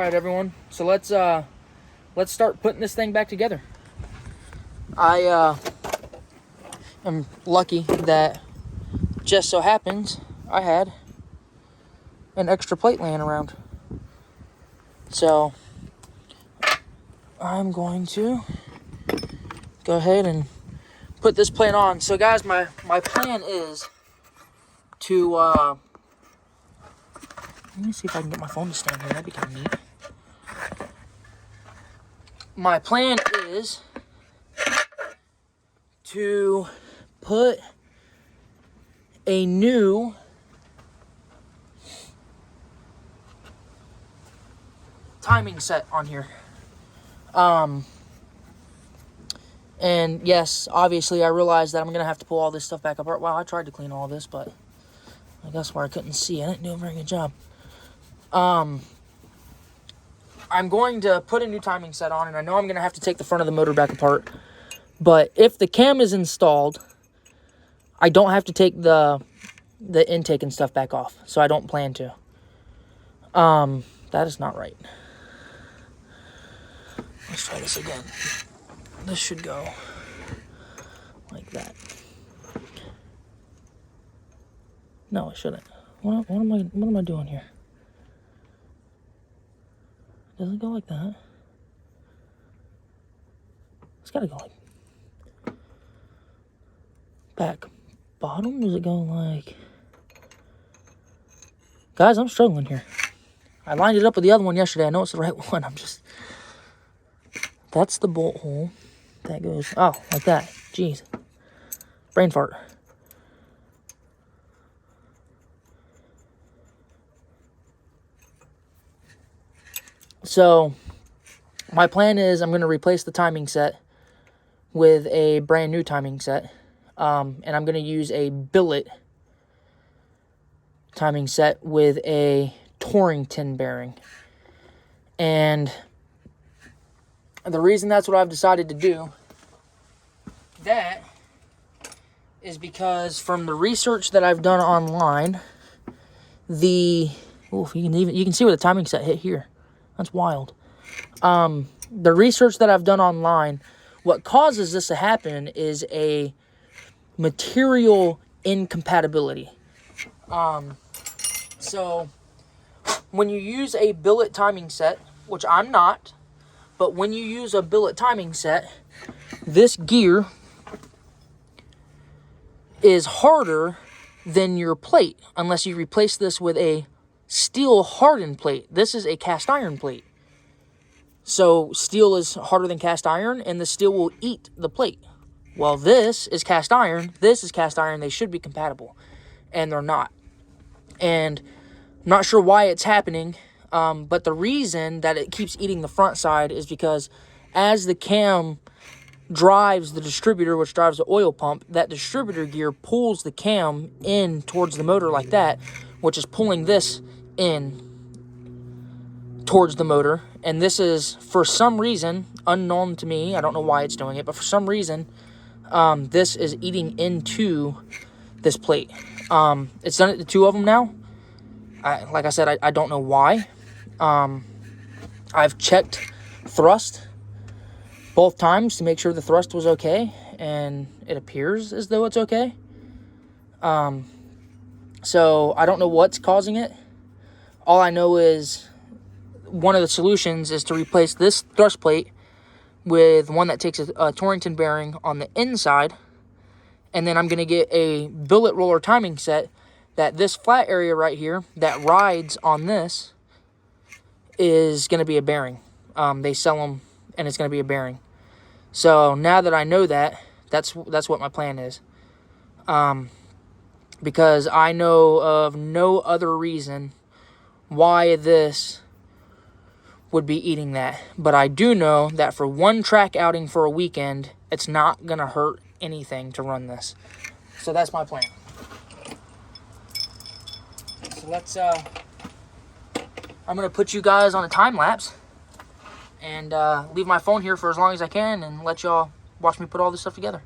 right, everyone. So let's start putting this thing back together. I am lucky that just so happens I had an extra plate laying around. So I'm going to go ahead and put this plate on. So guys, my plan is to let me see if I can get my phone to stand here. That'd be kind of neat. My plan is to put a new timing set on here. And yes, obviously I realized that I'm going to have to pull all this stuff back apart. Wow, I tried to clean all this, but I guess where I couldn't see. I didn't do a very good job. I'm going to put a new timing set on, and I know I'm going to have to take the front of the motor back apart. But if the cam is installed, I don't have to take the intake and stuff back off. So I don't plan to. That is not right. Let's try this again. This should go like that. No, it shouldn't. What am I doing here? Does it go like that? It's gotta go like back bottom. Does it go like? Guys, I'm struggling here. I lined it up with the other one yesterday. I know it's the right one. That's the bolt hole. That goes, oh, like that. Jeez. Brain fart. So, my plan is I'm going to replace the timing set with a brand new timing set. And I'm going to use a billet timing set with a Torrington bearing. And the reason that's what I've decided to do, that is because from the research that I've done online, you can see where the timing set hit here. That's wild. The research that I've done online, what causes this to happen is a material incompatibility. So when you use a billet timing set, which I'm not, but when you use a billet timing set, this gear is harder than your plate unless you replace this with a steel hardened plate. This is a cast iron plate. So steel is harder than cast iron, and the steel will eat the plate. Well, this is cast iron. This is cast iron. They should be compatible, and they're not. And I'm not sure why it's happening. But the reason that it keeps eating the front side is because as the cam drives the distributor, which drives the oil pump, that distributor gear pulls the cam in towards the motor like that, which is pulling this in towards the motor. And this is, for some reason, unknown to me, I don't know why it's doing it, but for some reason, this is eating into this plate. It's done it to two of them now. Like I said, I don't know why. I've checked thrust both times to make sure the thrust was okay, and it appears as though it's okay. So I don't know what's causing it. All I know is one of the solutions is to replace this thrust plate with one that takes a Torrington bearing on the inside, and then I'm going to get a billet roller timing set that this flat area right here that rides on this is going to be a bearing. They sell them, and it's going to be a bearing. So now that I know that, that's what my plan is. Because I know of no other reason why this would be eating that. But I do know that for one track outing for a weekend, it's not going to hurt anything to run this. So that's my plan. So let's, I'm going to put you guys on a time lapse and leave my phone here for as long as I can and let y'all watch me put all this stuff together.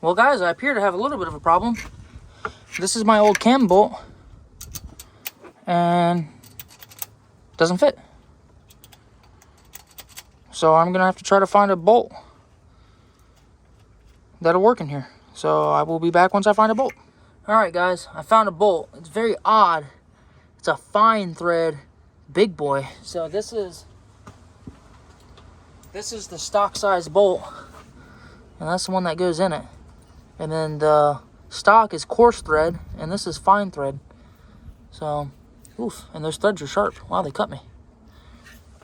Well, guys, I appear to have a little bit of a problem. This is my old cam bolt and it doesn't fit. So I'm going to have to try to find a bolt that'll work in here. So I will be back once I find a bolt. Alright guys, I found a bolt. It's very odd. It's a fine thread big boy. So this is the stock size bolt, and that's the one that goes in it. And then the stock is coarse thread, and this is fine thread. So, oof, and those threads are sharp. Wow, they cut me.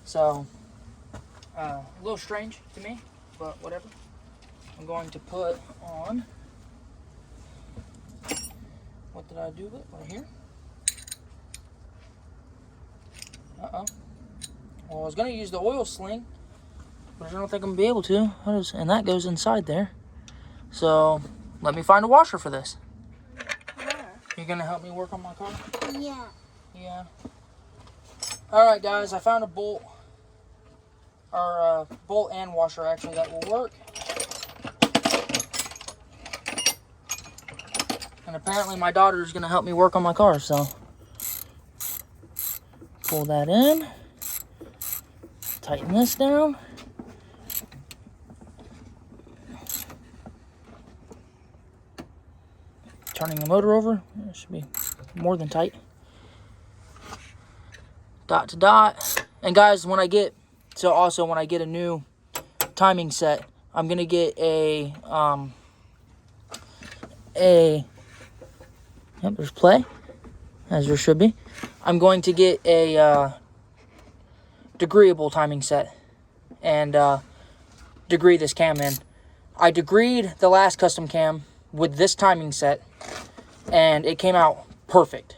So, a little strange to me, but whatever. I'm going to put on, what did I do with it? Right here. Uh-oh. Well, I was going to use the oil sling, but I don't think I'm going to be able to. And that goes inside there. So, let me find a washer for this. Where? You're going to help me work on my car? Yeah. Yeah. Alright guys, I found a bolt. Or bolt and washer actually that will work. And apparently my daughter is going to help me work on my car, so. Pull that in. Tighten this down. Turning the motor over. It should be more than tight. Dot to dot. And guys, when I get a new timing set, I'm gonna get yep, there's play, as there should be. I'm going to get a degreeable timing set and degree this cam in. I degreed the last custom cam with this timing set, and it came out perfect.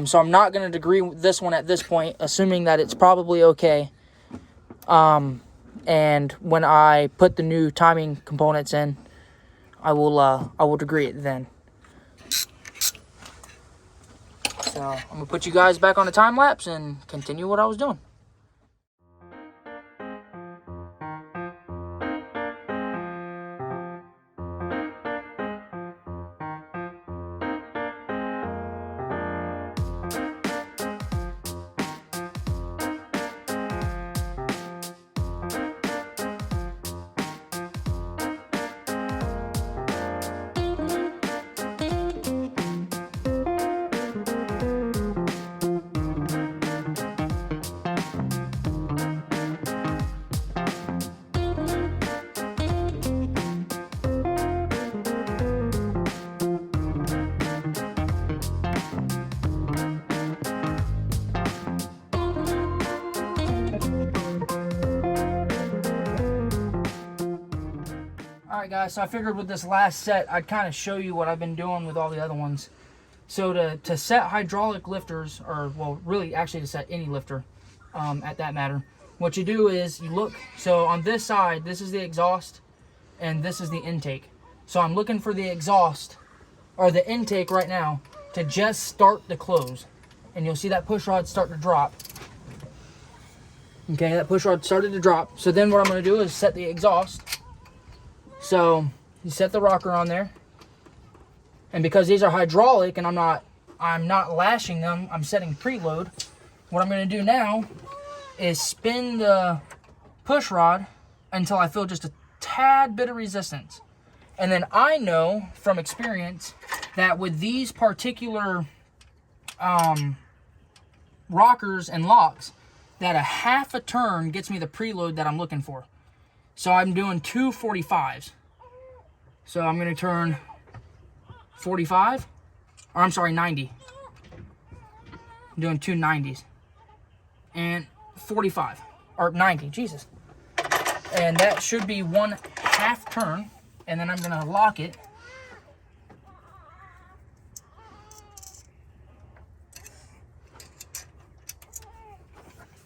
So I'm not going to degree this one at this point, assuming that it's probably okay. And when I put the new timing components in, I will degree it then. So I'm going to put you guys back on a time lapse and continue what I was doing. Alright guys, so I figured with this last set, I'd kind of show you what I've been doing with all the other ones. So to set hydraulic lifters, or well, really actually to set any lifter at that matter, what you do is you look, so on this side, this is the exhaust, and this is the intake. So I'm looking for the exhaust, or the intake right now, to just start to close. And you'll see that push rod start to drop. Okay, that push rod started to drop. So then what I'm going to do is set the exhaust. So you set the rocker on there, and because these are hydraulic and I'm not lashing them, I'm setting preload. What I'm going to do now is spin the push rod until I feel just a tad bit of resistance. And then I know from experience that with these particular rockers and locks, that a half a turn gets me the preload that I'm looking for. So I'm doing 2 45s. So I'm going to turn 45, or I'm sorry, 90. I'm doing 2 90s. And 45, or 90, Jesus. And that should be 1/2 turn. And then I'm going to lock it.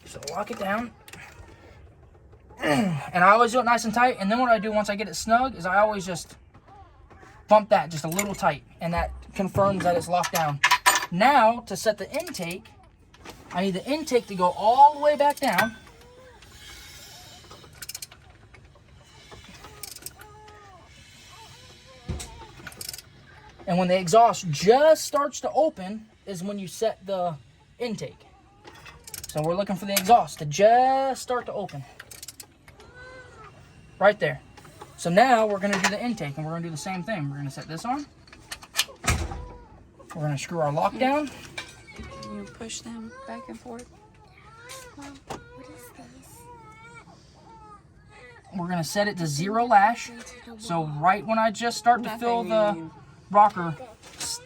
So lock it down. And I always do it nice and tight. And then what I do once I get it snug is I always just bump that just a little tight. And that confirms that it's locked down. Now, to set the intake, I need the intake to go all the way back down. And when the exhaust just starts to open is when you set the intake. So we're looking for the exhaust to just start to open. Right there. So now we're going to do the intake, and we're going to do the same thing. We're going to set this on. We're going to screw our lock down. You push them back and forth. Mom, what is this? We're going to set it to 0 lash. So right when I just start to feel the rocker,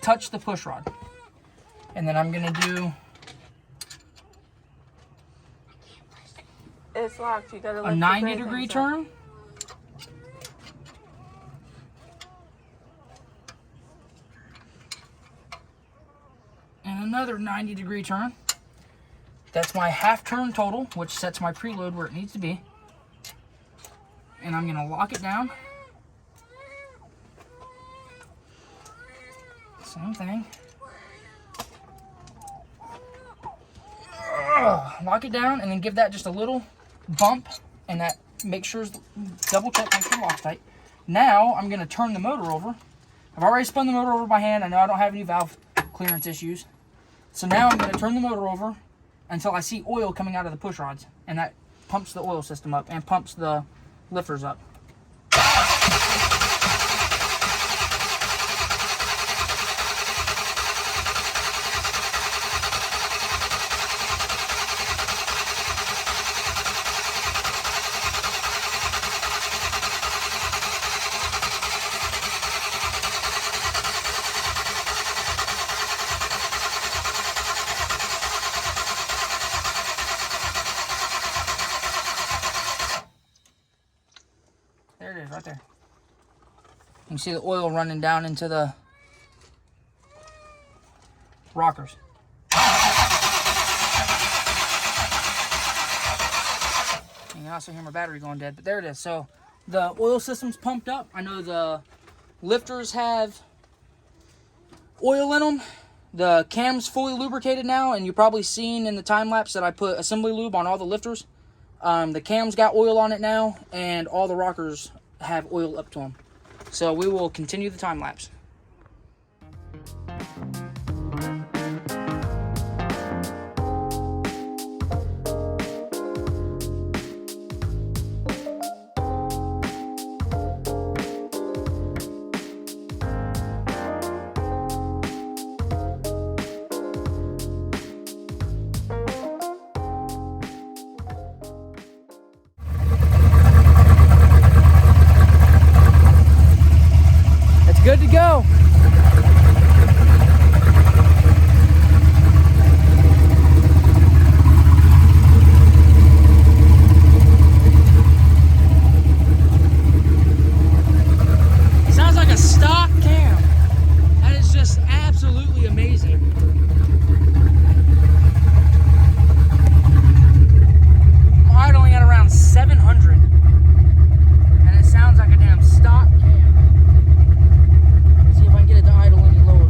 touch the push rod. And then I'm going to do It's locked. You gotta a 90-degree turn. And another 90-degree turn. That's my half turn total, which sets my preload where it needs to be. And I'm going to lock it down. Same thing. Lock it down and then give that just a little bump, and that make sure, double check, make sure the lock's tight. Now I'm going to turn the motor over. I've already spun the motor over by hand. I know I don't have any valve clearance issues. So now I'm going to turn the motor over until I see oil coming out of the push rods, and that pumps the oil system up and pumps the lifters up. There it is, right there. You can see the oil running down into the rockers. You can also hear my battery going dead, but there it is. So the oil system's pumped up. I know the lifters have oil in them. The cam's fully lubricated now, and you've probably seen in the time lapse that I put assembly lube on all the lifters. The cam's got oil on it now, and all the rockers have oil up to them. So we will continue the time lapse. Good to go. Sounds like a stock cam. That is just absolutely amazing. I'm idling at around 700, and it sounds like a damn stock cam. See if I can get it to idle any lower.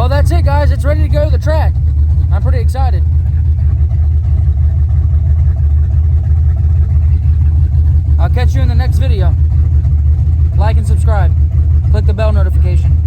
Well, that's it, guys. It's ready to go to the track. I'm pretty excited. I'll catch you in the next video. Like and subscribe. Click the bell notification.